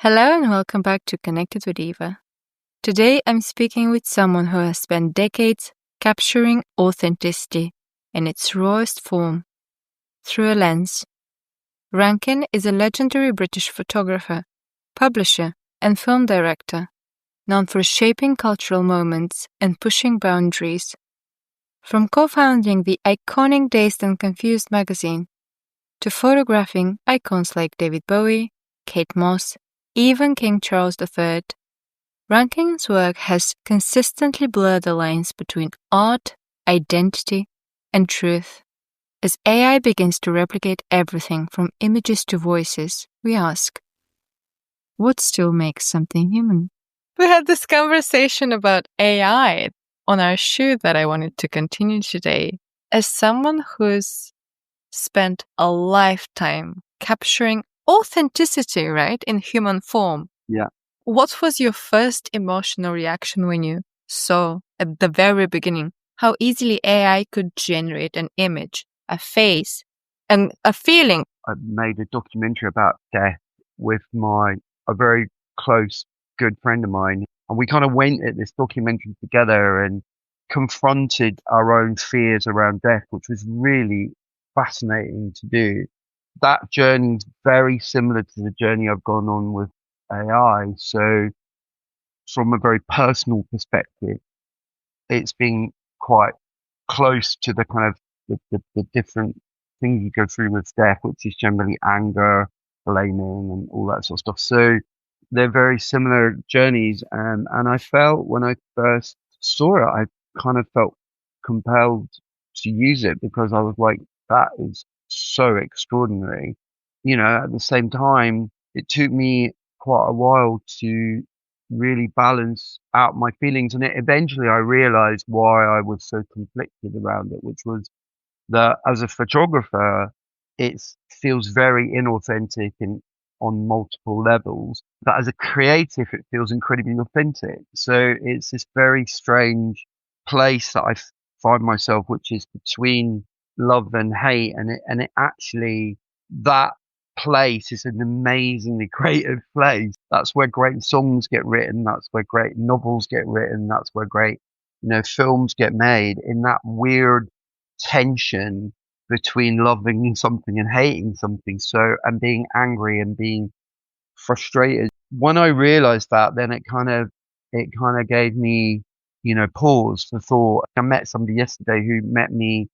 Hello and welcome back to Connected with Eva. Today I'm speaking with someone who has spent decades capturing authenticity in its rawest form through a lens. Rankin is a legendary British photographer, publisher, and film director, known for shaping cultural moments and pushing boundaries. From co-founding the iconic Dazed and Confused magazine to photographing icons like David Bowie, Kate Moss, even King Charles III, Rankin's work has consistently blurred the lines between art, identity, and truth. As AI begins to replicate everything from images to voices, we ask, what still makes something human? We had this conversation about AI on our shoot that I wanted to continue today. As someone who's spent a lifetime capturing authenticity, right, in human form. Yeah. What was your first emotional reaction when you saw at the very beginning how easily AI could generate an image, a face, and a feeling? I made a documentary about death with a very close, good friend of mine. And we kind of went at this documentary together and confronted our own fears around death, which was really fascinating to do. That journey is very similar to the journey I've gone on with AI. So from a very personal perspective, it's been quite close to the kind of the different things you go through with death, which is generally anger, blaming, and all that sort of stuff. So they're very similar journeys. And I felt when I first saw it, I kind of felt compelled to use it because I was like, that is so extraordinary. At the same time, it took me quite a while to really balance out my feelings. And eventually I realized why I was so conflicted around it, which was that as a photographer, it feels very inauthentic on multiple levels. But as a creative, it feels incredibly authentic. So it's this very strange place that I find myself, which is between love and hate. And it actually, that place is an amazingly creative place. That's where great songs get written. That's where great novels get written. That's where great, films get made, in that weird tension between loving something and hating something. So, and being angry and being frustrated. When I realized that, then it kind of gave me, pause for thought. I met somebody yesterday who met me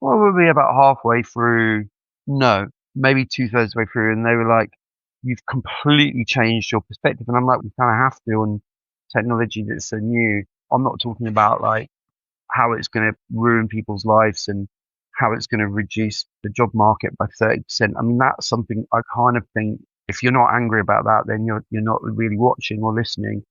probably about halfway through, no, maybe 2/3 way through, and they were like, "You've completely changed your perspective." And I'm like, "We kind of have to on technology that's so new." I'm not talking about like how it's going to ruin people's lives and how it's going to reduce the job market by 30%. I mean, that's something I kind of think, if you're not angry about that, then you're not really watching or listening.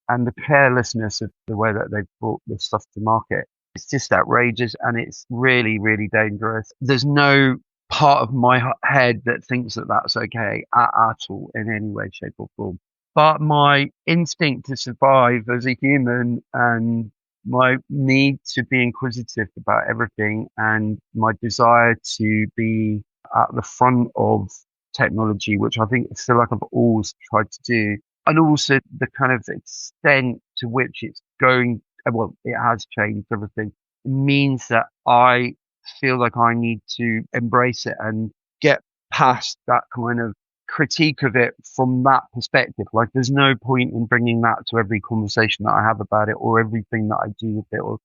And the carelessness of the way that they've brought this stuff to market, it's just outrageous, and it's really, really dangerous. There's no part of my head that thinks that that's okay at all in any way, shape or form. But my instinct to survive as a human and my need to be inquisitive about everything and my desire to be at the front of technology, which I feel like I've always tried to do, and also the kind of extent to which it's going, well, it has changed everything, means that I feel like I need to embrace it and get past that kind of critique of it from that perspective. Like, there's no point in bringing that to every conversation that I have about it, or everything that I do with it, or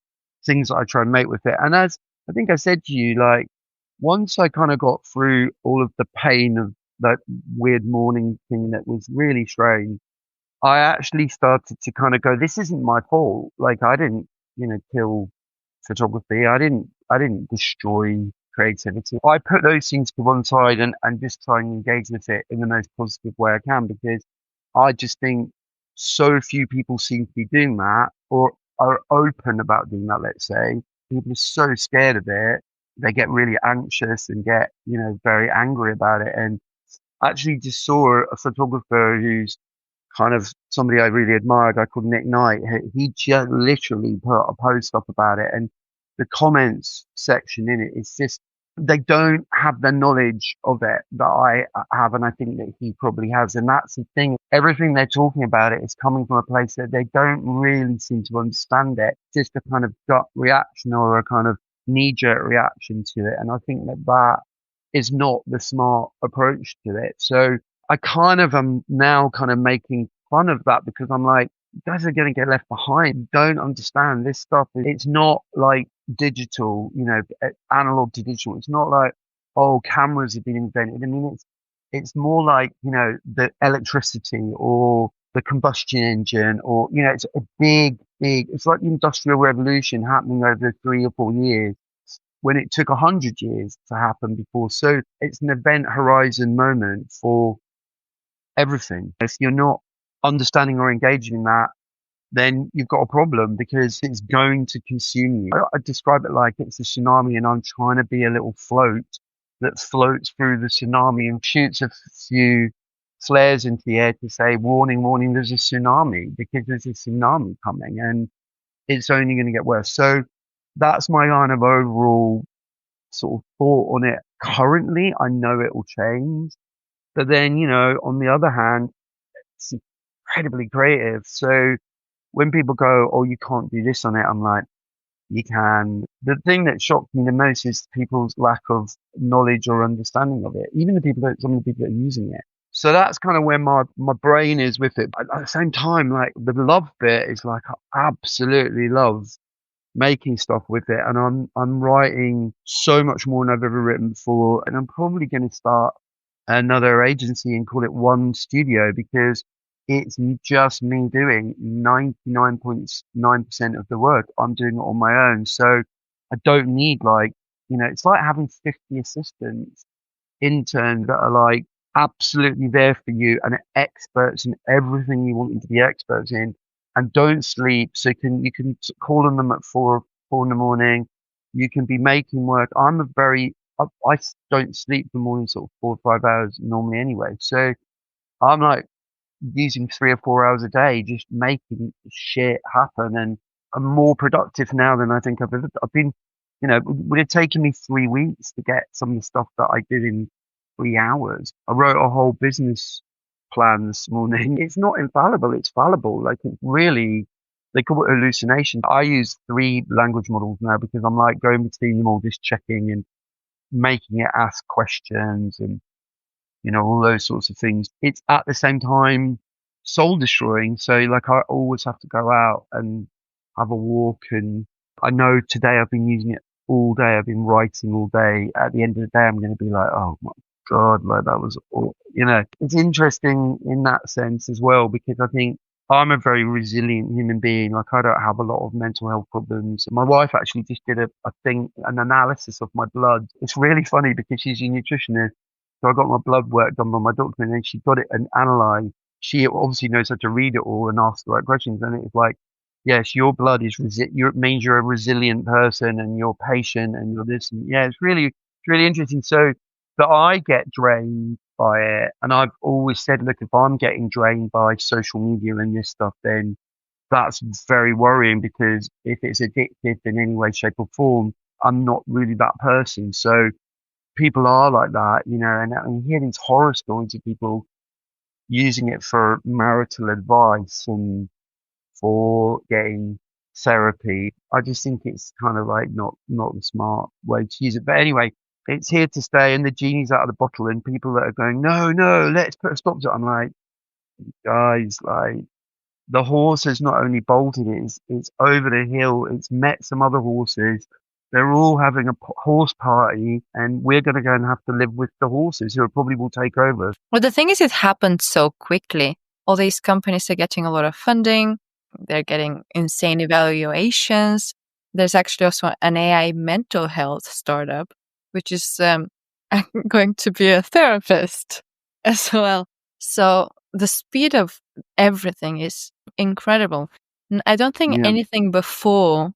things that I try and make with it. And as I think I said to you, like, once I kind of got through all of the pain of that weird morning thing that was really strange, I actually started to kind of go, this isn't my fault. Like, I didn't, kill photography. I didn't destroy creativity. I put those things to one side and just try and engage with it in the most positive way I can, because I just think so few people seem to be doing that, or are open about doing that, let's say. People are so scared of it. They get really anxious and get, very angry about it. And I actually just saw a photographer who's kind of somebody I really admire, a guy called Nick Knight. He just literally put a post up about it, and the comments section in it is just they don't have the knowledge of it that I have, and I think that he probably has. And that's the thing. Everything they're talking about it is coming from a place that they don't really seem to understand it. Just a kind of gut reaction or a kind of knee-jerk reaction to it. And I think that that is not the smart approach to it. So I kind of am now kind of making fun of that because I'm like, you guys are going to get left behind. Don't understand this stuff. It's not like digital, analog to digital. It's not like, oh, cameras have been invented. I mean, it's more like, the electricity or the combustion engine or, it's a big, it's like the industrial revolution happening over 3 or 4 years when it took 100 years to happen before. So it's an event horizon moment for everything. If you're not understanding or engaging in that, then you've got a problem because it's going to consume you. I describe it like it's a tsunami and I'm trying to be a little float that floats through the tsunami and shoots a few flares into the air to say, warning, warning, there's a tsunami, because there's a tsunami coming and it's only going to get worse. So that's my kind of overall sort of thought on it. Currently, I know it will change. But then, on the other hand, it's incredibly creative. So when people go, oh, you can't do this on it, I'm like, you can. The thing that shocked me the most is people's lack of knowledge or understanding of it. Even some of the people that are using it. So that's kind of where my brain is with it. But at the same time, like the love bit is like, I absolutely love making stuff with it. And I'm writing so much more than I've ever written before. And I'm probably going to start another agency and call it One Studio because it's just me doing 99.9% of the work. I'm doing it on my own. So I don't need it's like having 50 assistants, interns that are like absolutely there for you and are experts in everything you want them to be experts in and don't sleep. So you can call on them at 4 in the morning. You can be making work. I don't sleep for more than sort of 4 or 5 hours normally anyway. So I'm like using 3 or 4 hours a day, just making shit happen. And I'm more productive now than I think I've been, it would have taken me 3 weeks to get some of the stuff that I did in 3 hours. I wrote a whole business plan this morning. It's not infallible. It's fallible. Like it really, they call it hallucination. I use 3 language models now because I'm like going between them all, just checking and making it ask questions and, all those sorts of things. It's at the same time soul destroying. So like I always have to go out and have a walk. And I know today I've been using it all day. I've been writing all day. At the end of the day, I'm going to be like, oh my God, like that was all, it's interesting in that sense as well, because I think I'm a very resilient human being. Like I don't have a lot of mental health problems. My wife actually just did an analysis of my blood. It's really funny because she's a nutritionist. So I got my blood work done by my doctor and then she got it and analyzed. She obviously knows how to read it all and ask the right questions. And it's like, yes, your blood it means you're a resilient person and you're patient and you're this. And yeah, it's really interesting. So that I get drained by it. And I've always said, look, if I'm getting drained by social media and this stuff, then that's very worrying because if it's addictive in any way, shape or form, I'm not really that person. So people are like that, and I hear these horror stories of people using it for marital advice and for getting therapy. I just think it's kind of like not the smart way to use it. But anyway, it's here to stay and the genie's out of the bottle and people that are going, no, let's put a stop to it. I'm like, guys, like the horse has not only bolted, it's over the hill, it's met some other horses. They're all having a horse party and we're going to go and have to live with the horses who probably will take over. Well, the thing is, it happened so quickly. All these companies are getting a lot of funding. They're getting insane evaluations. There's actually also an AI mental health startup, which is going to be a therapist as well. So the speed of everything is incredible. And I don't think anything before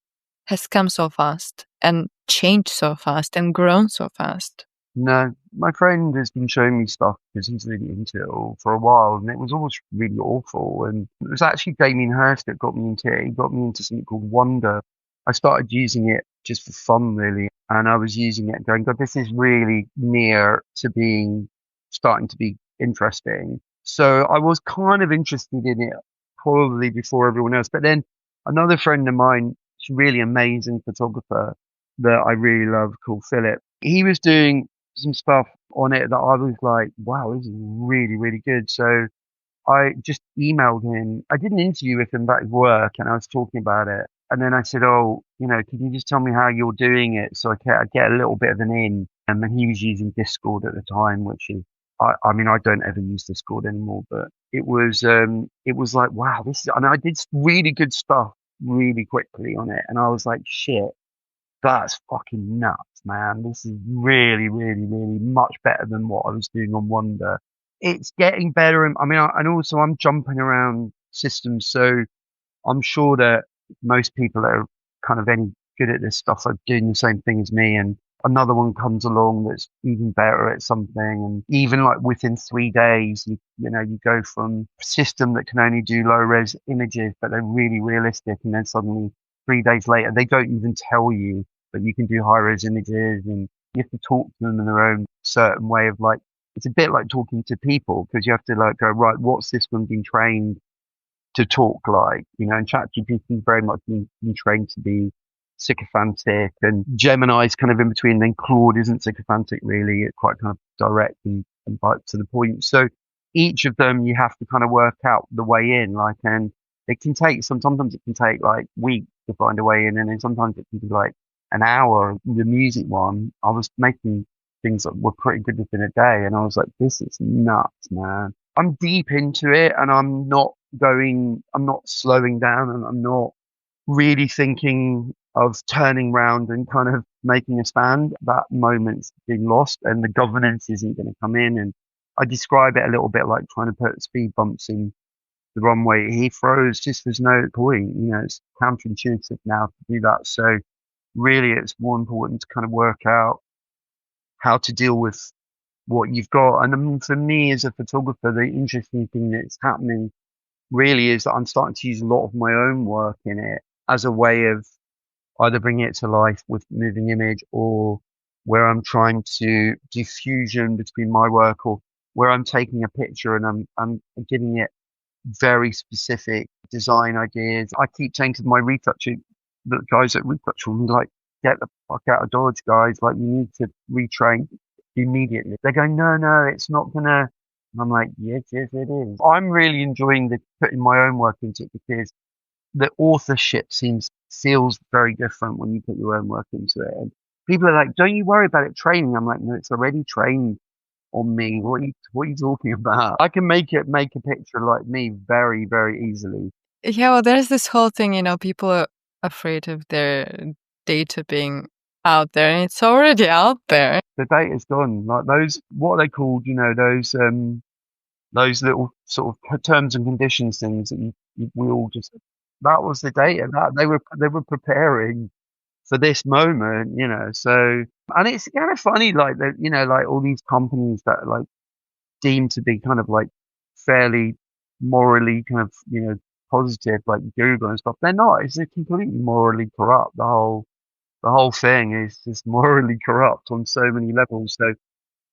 has come so fast and changed so fast and grown so fast. No, my friend has been showing me stuff because he's really into it all for a while, and it was almost really awful. And it was actually Damien Hirst that got me into it. He got me into something called Wonder. I started using it just for fun, really. and I was using it going, God, this is really near to starting to be interesting. So I was kind of interested in it probably before everyone else. But then another friend of mine, she's a really amazing photographer that I really love called Philip. He was doing some stuff on it that I was like, wow, this is really, really good. So I just emailed him. I did an interview with him about his work and I was talking about it. And then I said, oh, could you just tell me how you're doing it so I get a little bit of an in? And then he was using Discord at the time, which is, I mean, I don't ever use Discord anymore, but it was like, wow, and I did really good stuff really quickly on it. And I was like, shit, that's fucking nuts, man. This is really, really, really much better than what I was doing on Wonder. It's getting better. And I mean, and also I'm jumping around systems. So I'm sure that most people that are kind of any good at this stuff are doing the same thing as me. And another one comes along that's even better at something. And even like within 3 days, you go from a system that can only do low res images, but they're really realistic. And then suddenly 3 days later, they don't even tell you that you can do high res images, and you have to talk to them in their own certain way of like, it's a bit like talking to people because you have to like go, right, what system been trained to talk like, and ChatGPT is very much been trained to be sycophantic, and Gemini's kind of in between. Then Claude isn't sycophantic really; it's quite kind of direct and right to the point. So each of them you have to kind of work out the way in, like, and it can take sometimes it can take like weeks to find a way in, and then sometimes it can be like an hour. The music one, I was making things that were pretty good within a day, and I was like, this is nuts, man. I'm deep into it and I'm not slowing down, and I'm not really thinking of turning round and kind of making a stand. That moment's been lost and the governance isn't going to come in. And I describe it a little bit like trying to put speed bumps in the runway at Heathrow. It's just, there's no point, it's counterintuitive now to do that. So really it's more important to kind of work out how to deal with what you've got. And I mean, for me as a photographer, the interesting thing that's happening really is that I'm starting to use a lot of my own work in it as a way of either bringing it to life with moving image, or where I'm trying to do fusion between my work, or where I'm taking a picture and I'm giving it very specific design ideas. I keep saying to my retoucher, the guys at retouch will be like, get the fuck out of Dodge, guys. Like, you need to retrain immediately. They go, no, it's not gonna. And I'm like, yes, it is. I'm really enjoying putting my own work into it because the authorship feels very different when you put your own work into it. And people are like, don't you worry about it training? I'm like, no, it's already trained on me. What are you talking about? I can make a picture like me very, very easily. Yeah, well, there's this whole thing, people are afraid of their data being out there, and it's already out there. The data's gone. Like those, what are they called? Those little sort of terms and conditions things that we all just, that was the data that they were preparing for this moment, so, and it's kind of funny, like that, like all these companies that are like deemed to be kind of like fairly morally kind of, positive, like Google and stuff, they're not. It's completely morally corrupt. The whole thing is just morally corrupt on so many levels. So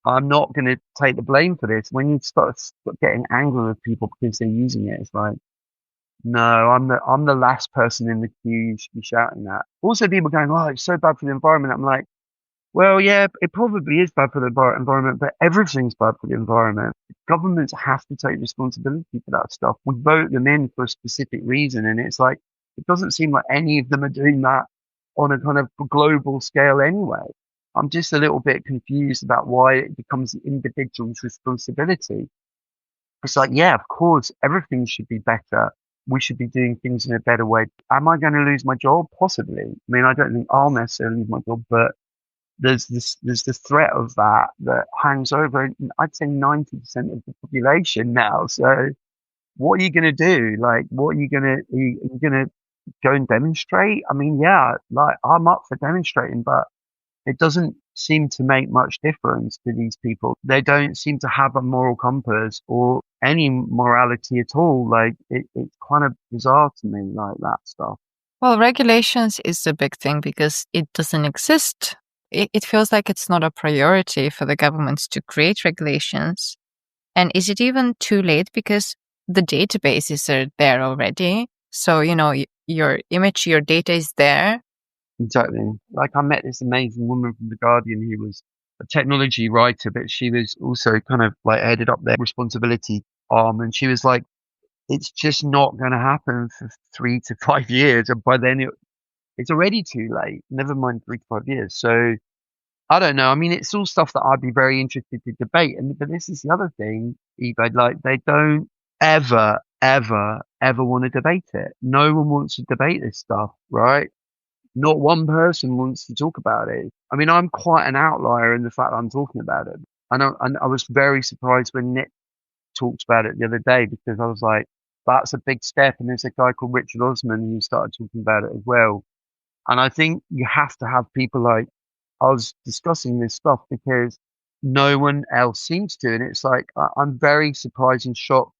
I'm not going to take the blame for this. When you start getting angry with people because they're using it, it's like, no, I'm the last person in the queue you should be shouting at. Also, people going, oh, it's so bad for the environment. I'm like, well, yeah, it probably is bad for the environment, but everything's bad for the environment. Governments have to take responsibility for that stuff. We vote them in for a specific reason, and it's like, it doesn't seem like any of them are doing that on a kind of global scale anyway. I'm just a little bit confused about why it becomes the individual's responsibility. It's like, yeah, of course, everything should be better. We should be doing things in a better way. Am I going to lose my job? Possibly. I mean, I don't think I'll necessarily lose my job, but there's the threat of that hangs over, I'd say 90% of the population now. So what are you going to do? Like, are you going to go and demonstrate? I mean, yeah, like I'm up for demonstrating, but it doesn't seem to make much difference to these people. They don't seem to have a moral compass or any morality at all. Like it's kind of bizarre to me, like that stuff. Well, regulations is the big thing because it doesn't exist it feels like it's not a priority for the governments to create regulations. And is it even too late? Because the databases are there already. So, your image, your data is there. Exactly. Like I met this amazing woman from The Guardian who was a technology writer, but she was also kind of like headed up their responsibility arm. And she was like, it's just not going to happen for 3 to 5 years. And by then it's already too late. Never mind 3 to 5 years. So I don't know. I mean, it's all stuff that I'd be very interested to debate. But this is the other thing, Eva, like they don't ever, ever, ever want to debate it. No one wants to debate this stuff, right? Not one person wants to talk about it. I mean, I'm quite an outlier in the fact that I'm talking about it. And I was very surprised when Nick talked about it the other day because I was like, that's a big step. And there's a guy called Richard Osman who started talking about it as well. And I think you have to have people like us discussing this stuff because no one else seems to. And it's like, I'm very surprised and shocked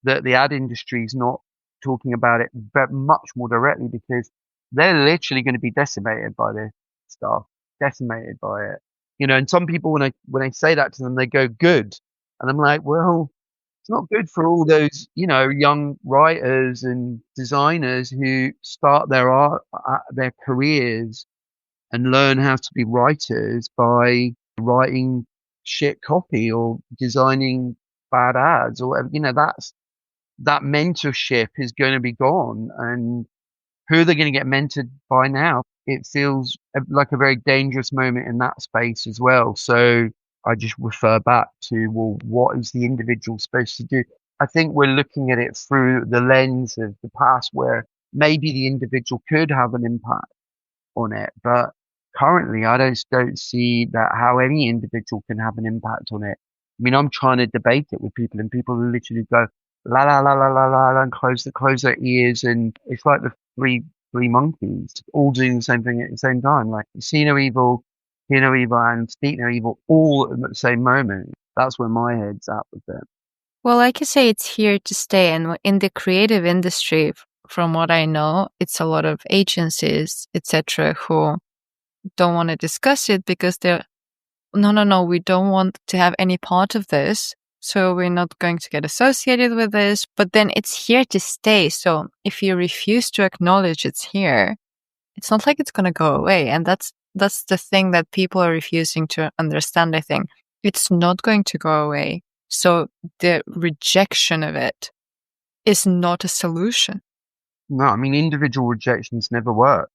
that the ad industry is not talking about it much more directly because they're literally going to be decimated by this stuff, decimated by it. And some people, when I say that to them, they go, good. And I'm like, well, it's not good for all those, young writers and designers who start their art, their careers and learn how to be writers by writing shit copy or designing bad ads or whatever. That mentorship is going to be gone. And who are they going to get mentored by now? It feels like a very dangerous moment in that space as well. So I just refer back to, well, what is the individual supposed to do? I think we're looking at it through the lens of the past where maybe the individual could have an impact on it. But currently, I don't see that how any individual can have an impact on it. I mean, I'm trying to debate it with people, and people literally go la la la la la la, and close their ears, and it's like the three monkeys all doing the same thing at the same time, like see no evil, hear no evil, and speak no evil, all at the same moment. That's where my head's at with it. Well, like you say, it's here to stay. And in the creative industry, from what I know, it's a lot of agencies, etc., who don't want to discuss it because they're, no, we don't want to have any part of this. So we're not going to get associated with this. But then it's here to stay. So if you refuse to acknowledge it's here, it's not like it's going to go away. And that's the thing that people are refusing to understand, I think. It's not going to go away. So the rejection of it is not a solution. No, I mean, individual rejections never worked.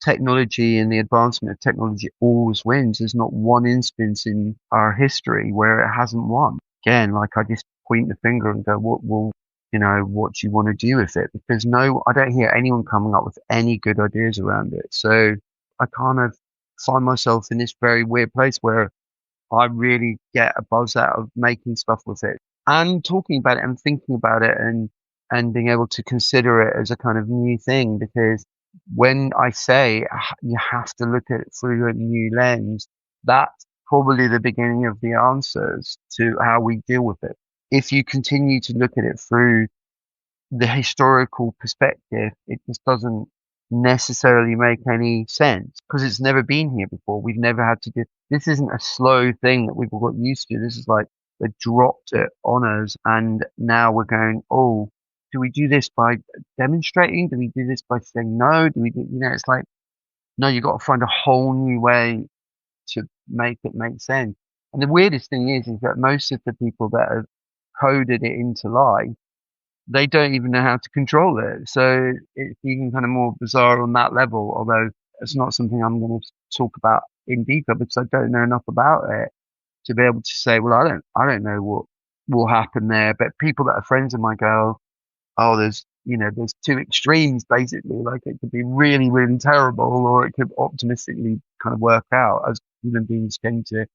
Technology and the advancement of technology always wins. There's not one instance in our history where it hasn't won. Again, like I just point the finger and go, what do you want to do with it? Because I don't hear anyone coming up with any good ideas around it. So I kind of find myself in this very weird place where I really get a buzz out of making stuff with it and talking about it and thinking about it and being able to consider it as a kind of new thing. Because when I say you have to look at it through a new lens, that's probably the beginning of the answers to how we deal with it. If you continue to look at it through the historical perspective, it just doesn't necessarily make any sense because it's never been here before. We've never had to do this. Isn't a slow thing that we've all got used to. This is like they dropped it on us, and now we're going, oh, do we do this by demonstrating? Do we do this by saying no? Do we do, it's like, no, you've got to find a whole new way to make it make sense. And the weirdest thing is that most of the people that have coded it into life, they don't even know how to control it. So it's even kind of more bizarre on that level, although it's not something I'm going to talk about in detail because I don't know enough about it to be able to say, well, I don't know what will happen there. But people that are friends of mine go, oh, there's two extremes basically. Like it could be really, really terrible, or it could optimistically kind of work out as human beings tend to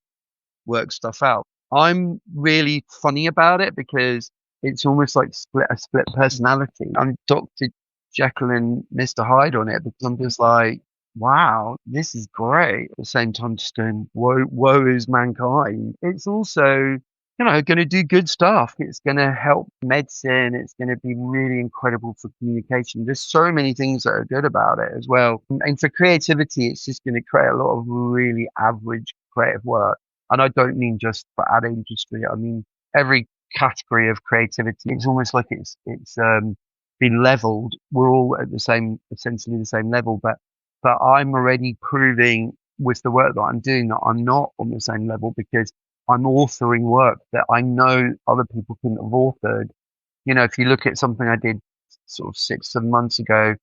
work stuff out. I'm really funny about it because it's almost like a split personality. I'm Dr. Jekyll and Mr. Hyde on it because I'm just like, wow, this is great. At the same time, just going, woe is mankind. It's also going to do good stuff. It's going to help medicine. It's going to be really incredible for communication. There's so many things that are good about it as well. And for creativity, it's just going to create a lot of really average creative work. And I don't mean just for ad industry. I mean, every category of creativity. It's almost like it's been leveled. We're all at the same, essentially the same level, but I'm already proving with the work that I'm doing that I'm not on the same level because I'm authoring work that I know other people couldn't have authored. If you look at something I did sort of 6, 7 months ago,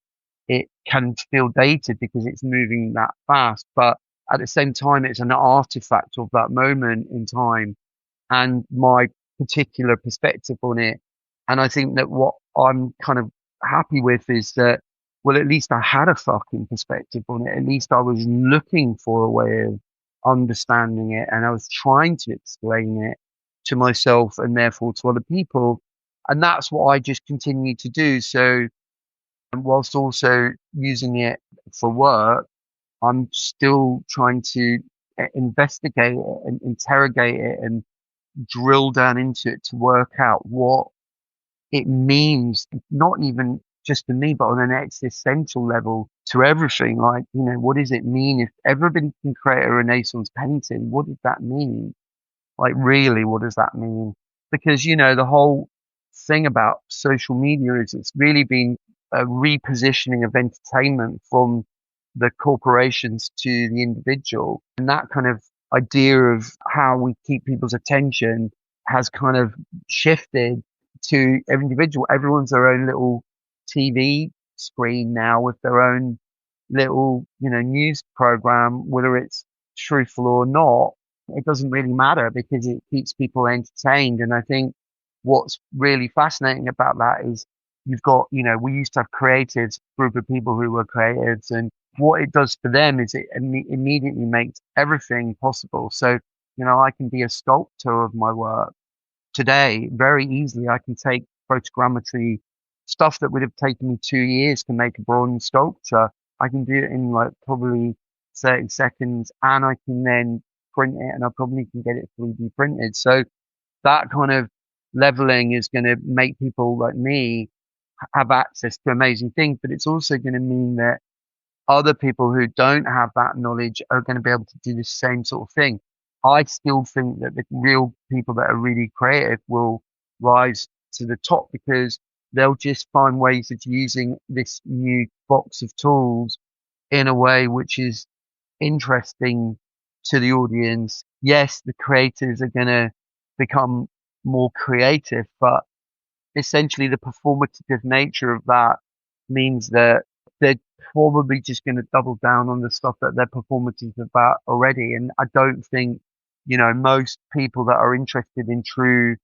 it can feel dated because it's moving that fast. But at the same time, it's an artifact of that moment in time and my particular perspective on it. And I think that what I'm kind of happy with is that, well, at least I had a fucking perspective on it. At least I was looking for a way of understanding it and I was trying to explain it to myself and therefore to other people. And that's what I just continue to do. So, whilst also using it for work, I'm still trying to investigate it and interrogate it and drill down into it to work out what it means, not even just to me, but on an existential level to everything. Like, what does it mean if everybody can create a Renaissance painting? What does that mean? Like, really, what does that mean? Because, the whole thing about social media is it's really been a repositioning of entertainment from the corporations to the individual. And that kind of idea of how we keep people's attention has kind of shifted to every individual. Everyone's their own little TV screen now with their own little, news program, whether it's truthful or not. It doesn't really matter because it keeps people entertained. And I think what's really fascinating about that is you've got, we used to have creatives, group of people who were creatives, and what it does for them is it immediately makes everything possible. So, I can be a sculptor of my work today very easily. I can take photogrammetry stuff that would have taken me 2 years to make a bronze sculpture. I can do it in like probably 30 seconds and I can then print it and I probably can get it 3D printed. So that kind of leveling is going to make people like me have access to amazing things, but it's also going to mean that other people who don't have that knowledge are going to be able to do the same sort of thing. I still think that the real people that are really creative will rise to the top because they'll just find ways of using this new box of tools in a way which is interesting to the audience. Yes, the creators are going to become more creative, but essentially the performative nature of that means that they're probably just going to double down on the stuff that their performance is about already. And I don't think, most people that are interested in true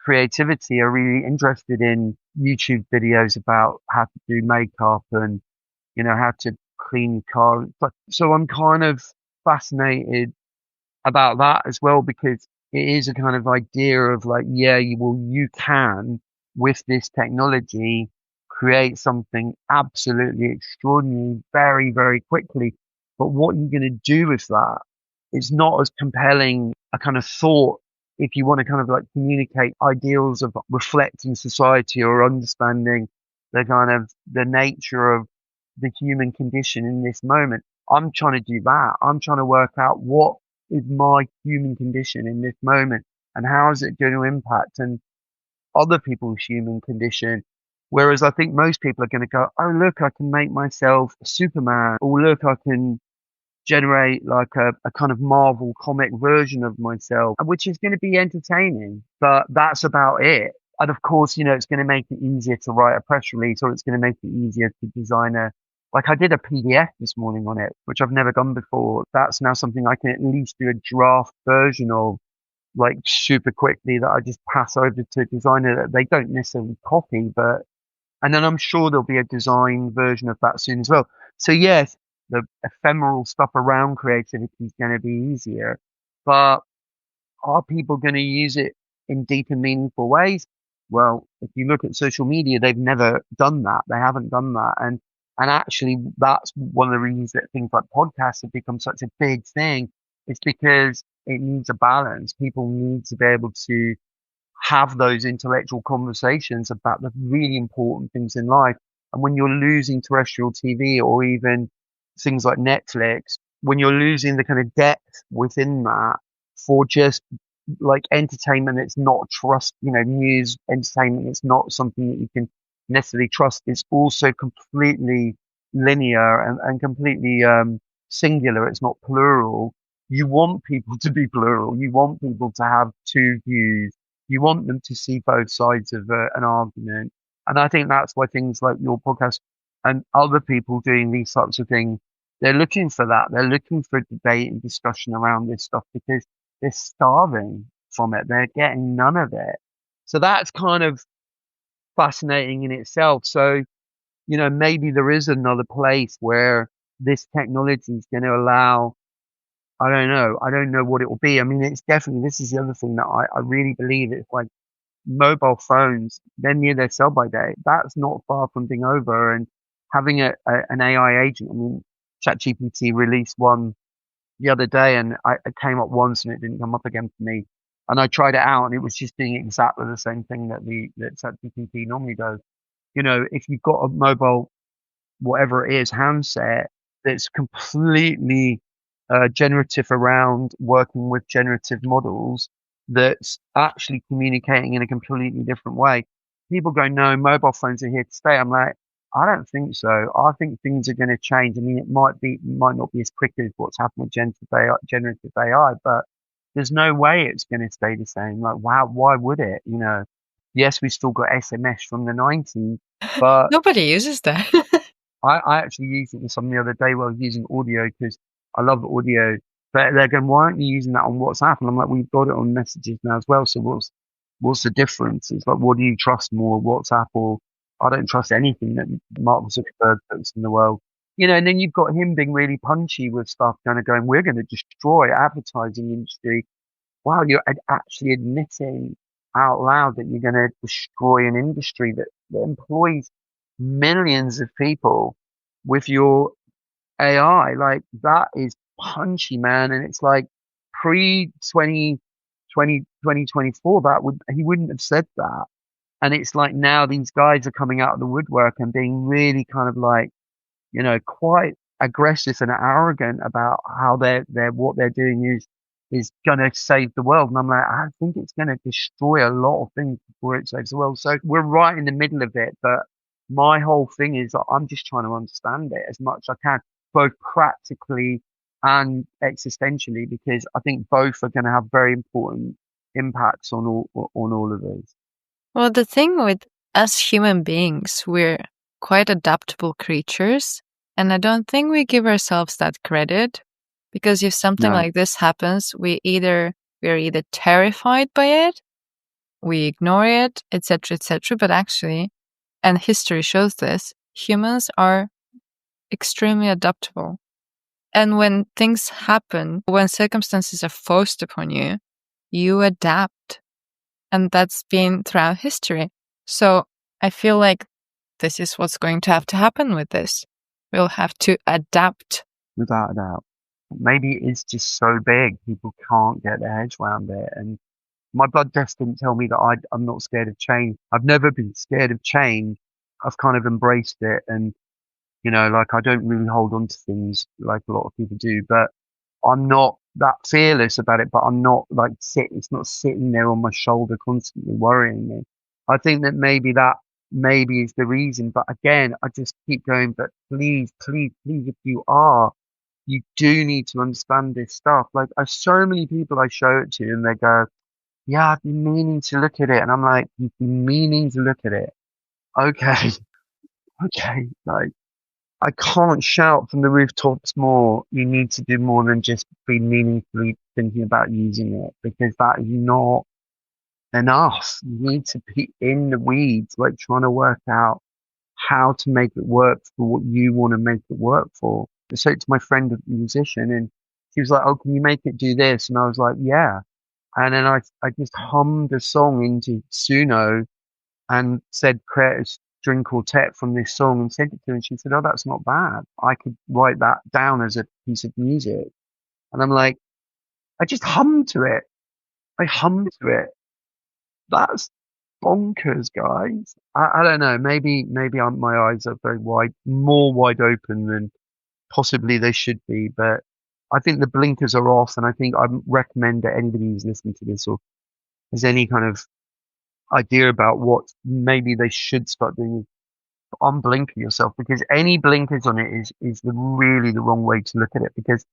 creativity are really interested in YouTube videos about how to do makeup and, how to clean your car. But so I'm kind of fascinated about that as well because it is a kind of idea of like, yeah, you can with this technology create something absolutely extraordinary very, very quickly. But what you're going to do with that is not as compelling a kind of thought if you want to kind of like communicate ideals of reflecting society or understanding the kind of the nature of the human condition in this moment. I'm trying to do that. I'm trying to work out what is my human condition in this moment and how is it going to impact and other people's human condition. Whereas I think most people are going to go, oh, look, I can make myself a Superman, or look, I can generate like a kind of Marvel comic version of myself, which is going to be entertaining, but that's about it. And of course, it's going to make it easier to write a press release or it's going to make it easier to design like I did a PDF this morning on it, which I've never done before. That's now something I can at least do a draft version of like super quickly that I just pass over to a designer that they don't necessarily copy, and then I'm sure there'll be a design version of that soon as well. So yes, the ephemeral stuff around creativity is going to be easier, but are people going to use it in deep and meaningful ways? Well, if you look at social media, they've never done that. They haven't done that. And actually that's one of the reasons that things like podcasts have become such a big thing. It's because it needs a balance. People need to be able to have those intellectual conversations about the really important things in life. And when you're losing terrestrial TV or even things like Netflix, when you're losing the kind of depth within that for just like entertainment, it's not trust, news entertainment, it's not something that you can necessarily trust. It's also completely linear and completely singular. It's not plural. You want people to be plural. You want people to have two views. You want them to see both sides of an argument. And I think that's why things like your podcast and other people doing these types of things, they're looking for that. They're looking for debate and discussion around this stuff because they're starving from it. They're getting none of it. So that's kind of fascinating in itself. So, maybe there is another place where this technology is going to allow, I don't know. I don't know what it will be. I mean, it's definitely, this is the other thing that I really believe it's like mobile phones, they're near their sell by date. That's not far from being over. And having an AI agent, I mean, ChatGPT released one the other day and it came up once and it didn't come up again for me. And I tried it out and it was just doing exactly the same thing that ChatGPT normally does. If you've got a mobile, whatever it is, handset that's completely generative around working with generative models that's actually communicating in a completely different way. People go, no, mobile phones are here to stay. I'm like, I don't think so. I think things are going to change. I mean, it might not be as quick as what's happened with generative AI, but there's no way it's going to stay the same. Like, wow, why would it? Yes, we still got SMS from the 90s, but Nobody uses that. I actually used it with someone the other day while I was using audio because I love audio. But they're going, why aren't you using that on WhatsApp? And I'm like, we've got it on messages now as well. So what's the difference? It's like, what do you trust more, WhatsApp or I don't trust anything that Mark Zuckerberg puts in the world. And then you've got him being really punchy with stuff, kind of going, we're going to destroy advertising industry. Wow, you're actually admitting out loud that you're going to destroy an industry that employs millions of people with your AI. Like that is punchy, man. And it's like pre 2024, he wouldn't have said that. And it's like now these guys are coming out of the woodwork and being really kind of like, quite aggressive and arrogant about how what they're doing is gonna save the world. And I'm like, I think it's gonna destroy a lot of things before it saves the world. So we're right in the middle of it. But my whole thing is that I'm just trying to understand it as much as I can, both practically and existentially, because I think both are gonna have very important impacts on all of us. Well, the thing with us human beings, we're quite adaptable creatures. And I don't think we give ourselves that credit because if something No. like this happens, we're either terrified by it, we ignore it, etc., etc. But actually, and history shows this, humans are extremely adaptable. And when things happen, when circumstances are forced upon you, you adapt. And that's been throughout history. So I feel like this is what's going to have to happen with this. We'll have to adapt. Without a doubt. Maybe it's just so big, people can't get their heads around it. And my blood test didn't tell me that I'm not scared of change. I've never been scared of change. I've kind of embraced it. And, like I don't really hold on to things like a lot of people do, but I'm not that fearless about it, but I'm not like it's not sitting there on my shoulder constantly worrying me. I think that maybe is the reason. But again, I just keep going, but please, please, please, if you do need to understand this stuff. Like so many people I show it to and they go, yeah, I've been meaning to look at it. And I'm like, you've been meaning to look at it. Okay. Okay. Like, I can't shout from the rooftops more. You need to do more than just be meaningfully thinking about using it because that is not enough. You need to be in the weeds, like trying to work out how to make it work for what you want to make it work for. I said to my friend, a musician, and she was like, "Oh, can you make it do this?" And I was like, "Yeah." And then I just hummed a song into Suno and said, "Create a string quartet from this song," and sent it to her. And she said, "Oh, that's not bad. I could write that down as a piece of music." And I'm like, I just hum to it. I hum to it. That's bonkers, guys. I don't know. Maybe my eyes are very wide, more wide open than possibly they should be. But I think the blinkers are off, and I think I recommend that anybody who's listening to this or has any kind of idea about what maybe they should start doing is unblinker yourself, because any blinkers on it is really the wrong way to look at it, because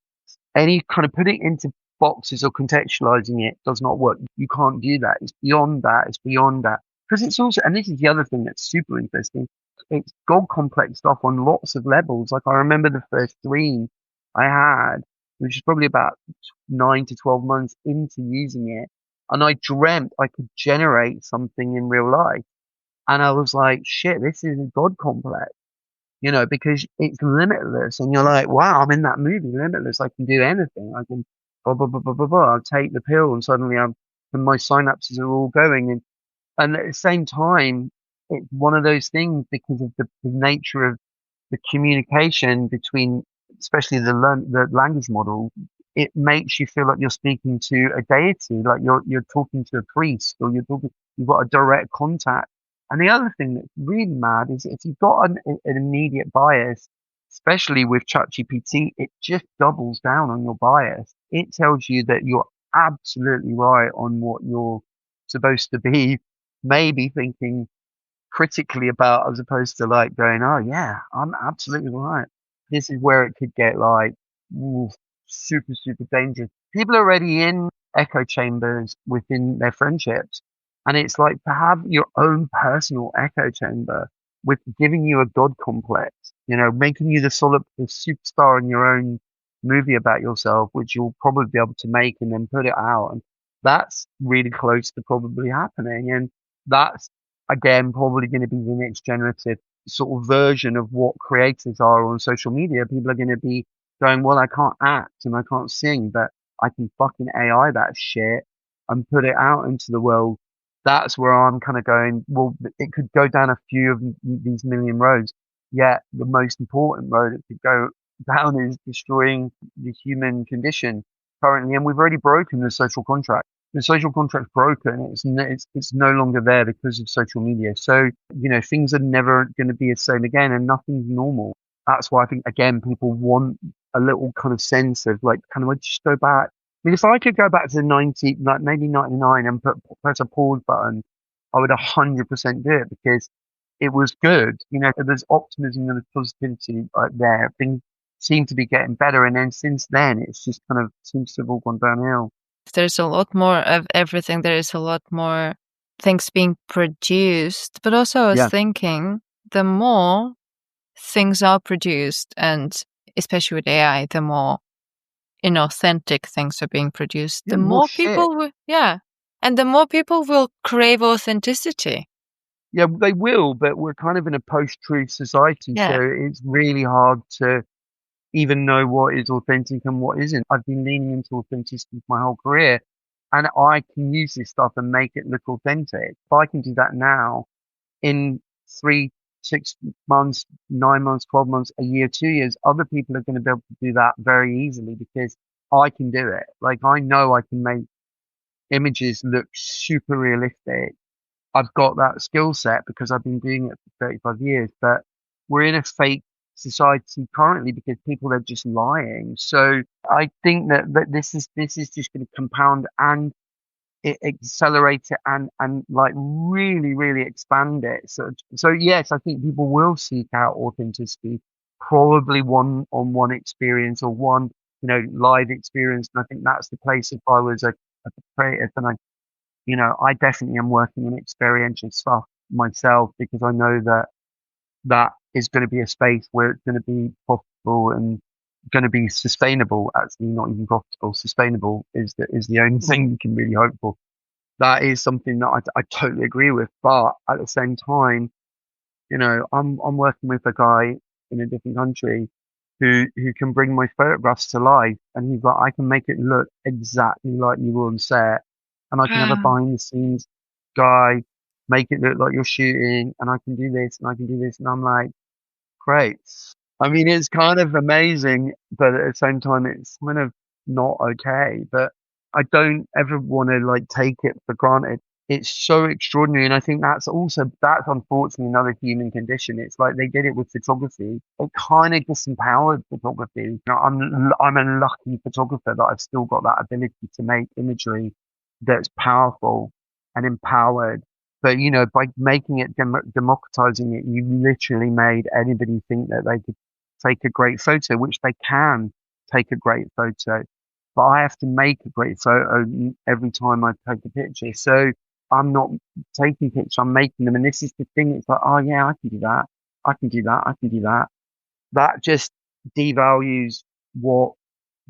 any kind of putting it into boxes or contextualizing it does not work. You can't do that. It's beyond that. It's beyond that. Because it's also, and this is the other thing that's super interesting, it's God complex stuff on lots of levels. Like I remember the first dream I had, which is probably about 9 to 12 months into using it, and I dreamt I could generate something in real life. And I was like, shit, this is a God complex, because it's limitless. And you're like, wow, I'm in that movie, Limitless. I can do anything. I can blah, blah, blah, blah, blah, blah. I'll take the pill and suddenly and my synapses are all going. And at the same time, it's one of those things because of the nature of the communication between, especially the language model. It makes you feel like you're speaking to a deity, like you're talking to a priest, or you've got a direct contact. And the other thing that's really mad is if you've got an immediate bias, especially with ChatGPT, it just doubles down on your bias. It tells you that you're absolutely right on what you're supposed to be maybe thinking critically about, as opposed to like going, oh yeah, I'm absolutely right. This is where it could get like ooh, super, super dangerous. People are already in echo chambers within their friendships. And it's like to have your own personal echo chamber with giving you a God complex, making you the superstar in your own movie about yourself, which you'll probably be able to make and then put it out. And that's really close to probably happening. And that's again probably going to be the next generative sort of version of what creators are on social media. People are going to be going, well, I can't act and I can't sing, but I can fucking AI that shit and put it out into the world. That's where I'm kind of going, well, it could go down a few of these million roads. Yet the most important road it could go down is destroying the human condition currently. And we've already broken the social contract. The social contract's broken. It's no longer there because of social media. So, things are never going to be the same again, and nothing's normal. That's why I think, again, people want a little kind of sense of like, kind of just go back. I mean, if I could go back to the 90, like maybe 99 and press a pause button, I would 100% do it because it was good. There's optimism and there's positivity there. Things seem to be getting better. And then since then, it's just kind of seems to have all gone downhill. There's a lot more of everything. There is a lot more things being produced. But also I was thinking, the more things are produced, and especially with AI, the more inauthentic things are being produced, the more people will, and the more people will crave authenticity. Yeah, they will, but we're kind of in a post-truth society, so it's really hard to even know what is authentic and what isn't. I've been leaning into authenticity my whole career, and I can use this stuff and make it look authentic. If I can do that now, in 3, 6 months, 9 months, 12 months, a year, 2 years, other people are going to be able to do that very easily because I can do it. Like I know I can make images look super realistic. I've got that skill set because I've been doing it for 35 years, but we're in a fake society currently because people are just lying. So I think that this is just going to compound and accelerate it and like really, really expand it. So yes, I think people will seek out authenticity, probably one-on-one experience or one, live experience. And I think that's the place if I was a creative and I definitely am working on experiential stuff myself because I know that is going to be a space where it's going to be profitable and going to be sustainable. Actually, not even profitable, sustainable is the only thing you can really hope for. That is something that I totally agree with. But at the same time, I'm working with a guy in a different country who can bring my photographs to life, and he's like, I can make it look exactly like you were on set, and I can have a behind the scenes guy make it look like you're shooting, and I can do this and I can do this, and I'm like, great. I mean, it's kind of amazing, but at the same time, it's kind of not okay. But I don't ever want to like take it for granted. It's so extraordinary, and I think that's unfortunately another human condition. It's like they did it with photography. It kind of disempowered photography. You know, I'm a lucky photographer that I've still got that ability to make imagery that's powerful and empowered. But you know, by making it democratizing it, you literally made anybody think that they could take a great photo, which they can take a great photo. But I have to make a great photo every time I take a picture. So I'm not taking pictures, I'm making them. And this is the thing. It's like, oh yeah, I can do that. I can do that. I can do that. That just devalues what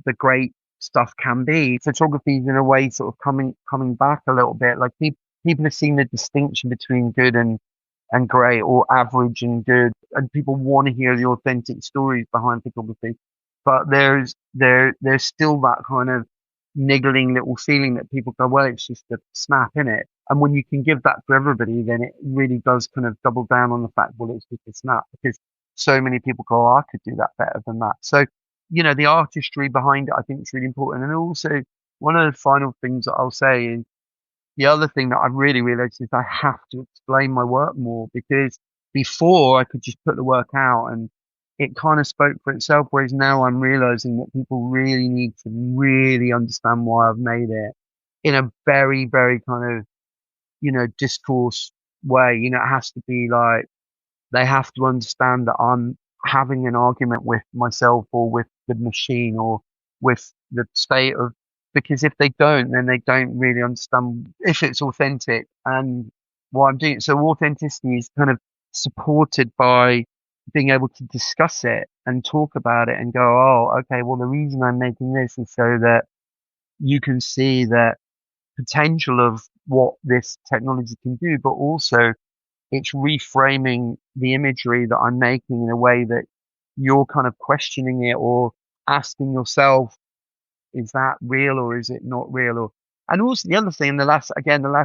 the great stuff can be. Photography is in a way sort of coming back a little bit. Like people have seen the distinction between good and great, or average and good, and people want to hear the authentic stories behind photography. But there's still that kind of niggling little feeling that people go, well, it's just a snap in it. And when you can give that to everybody, then it really does kind of double down on the fact, well, it's just a snap, because so many people go, oh, I could do that better than that. So, you know, the artistry behind it, I think is really important. And also, one of the final things that I'll say is, the other thing that I've really realized is I have to explain my work more, because before I could just put the work out and it kind of spoke for itself. Whereas now I'm realizing that people really need to really understand why I've made it in a very, very kind of, you know, discourse way. You know, it has to be like, they have to understand that I'm having an argument with myself or with the machine or with the state of, because if they don't, then they don't really understand if it's authentic and why I'm doing it. So authenticity is kind of supported by being able to discuss it and talk about it and go, oh, okay, well, the reason I'm making this is so that you can see the potential of what this technology can do, but also it's reframing the imagery that I'm making in a way that you're kind of questioning it or asking yourself, is that real or is it not real? Or, and also the other thing, the last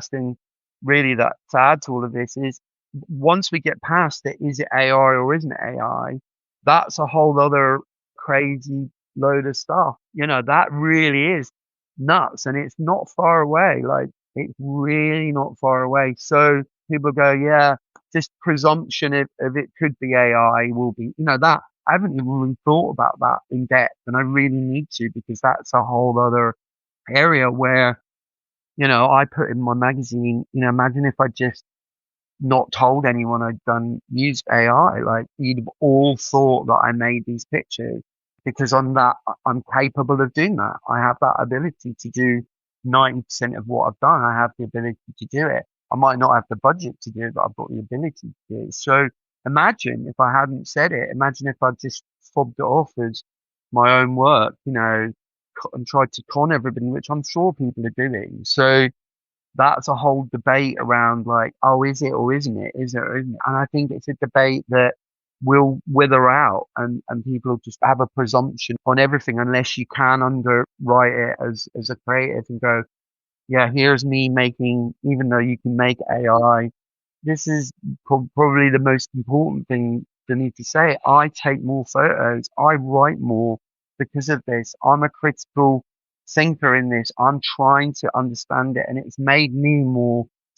thing really that to add to all of this is, once we get past it, is it AI or isn't it AI? That's a whole other crazy load of stuff. You know, that really is nuts, and it's not far away. Like, it's really not far away. So people go, yeah, just presumption if it could be AI will be, you know, that I haven't even really thought about that in depth, and I really need to, because that's a whole other area where, you know, I put in my magazine, you know, imagine if I just not told anyone I'd used AI, like you'd have all thought that I made these pictures, because I'm capable of doing that. I have that ability to do 90% of what I've done. I have the ability to do it. I might not have the budget to do it, but I've got the ability to do it. So imagine if I hadn't said it. Imagine if I just fobbed it off as my own work, you know, and tried to con everybody, which I'm sure people are doing. So that's a whole debate around like, oh, is it or isn't it? Is it or isn't it? And I think it's a debate that will wither out, and people just have a presumption on everything unless you can underwrite it as a creative and go, yeah, here's me making, even though you can make AI, this is probably the most important thing for me to say. I take more photos. I write more because of this. I'm a critical thinker in this. I'm trying to understand it, and it's made me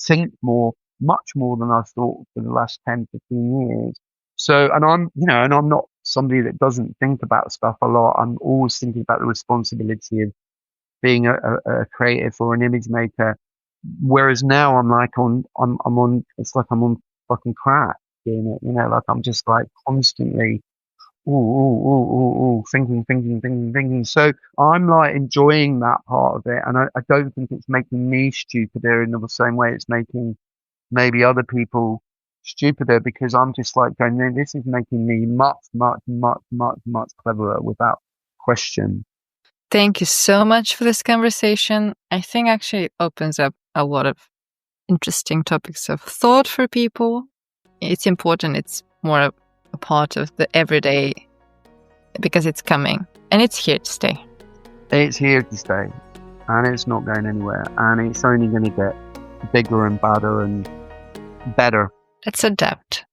think more, much more than I've thought for the last 10, 15 years. So, and I'm not somebody that doesn't think about stuff a lot. I'm always thinking about the responsibility of being a creative or an image maker. Whereas now I'm like it's like I'm on fucking crack doing it, you know, like I'm just like constantly, thinking. So I'm like enjoying that part of it. And I don't think it's making me stupider in the same way it's making maybe other people stupider, because I'm just like going, no, this is making me much, much, much, much, much cleverer without question. Thank you so much for this conversation. I think actually it opens up a lot of interesting topics of thought for people. It's important. It's more a part of the everyday, because it's coming and it's here to stay. It's here to stay, and it's not going anywhere, and it's only going to get bigger and badder and better. Let's adapt.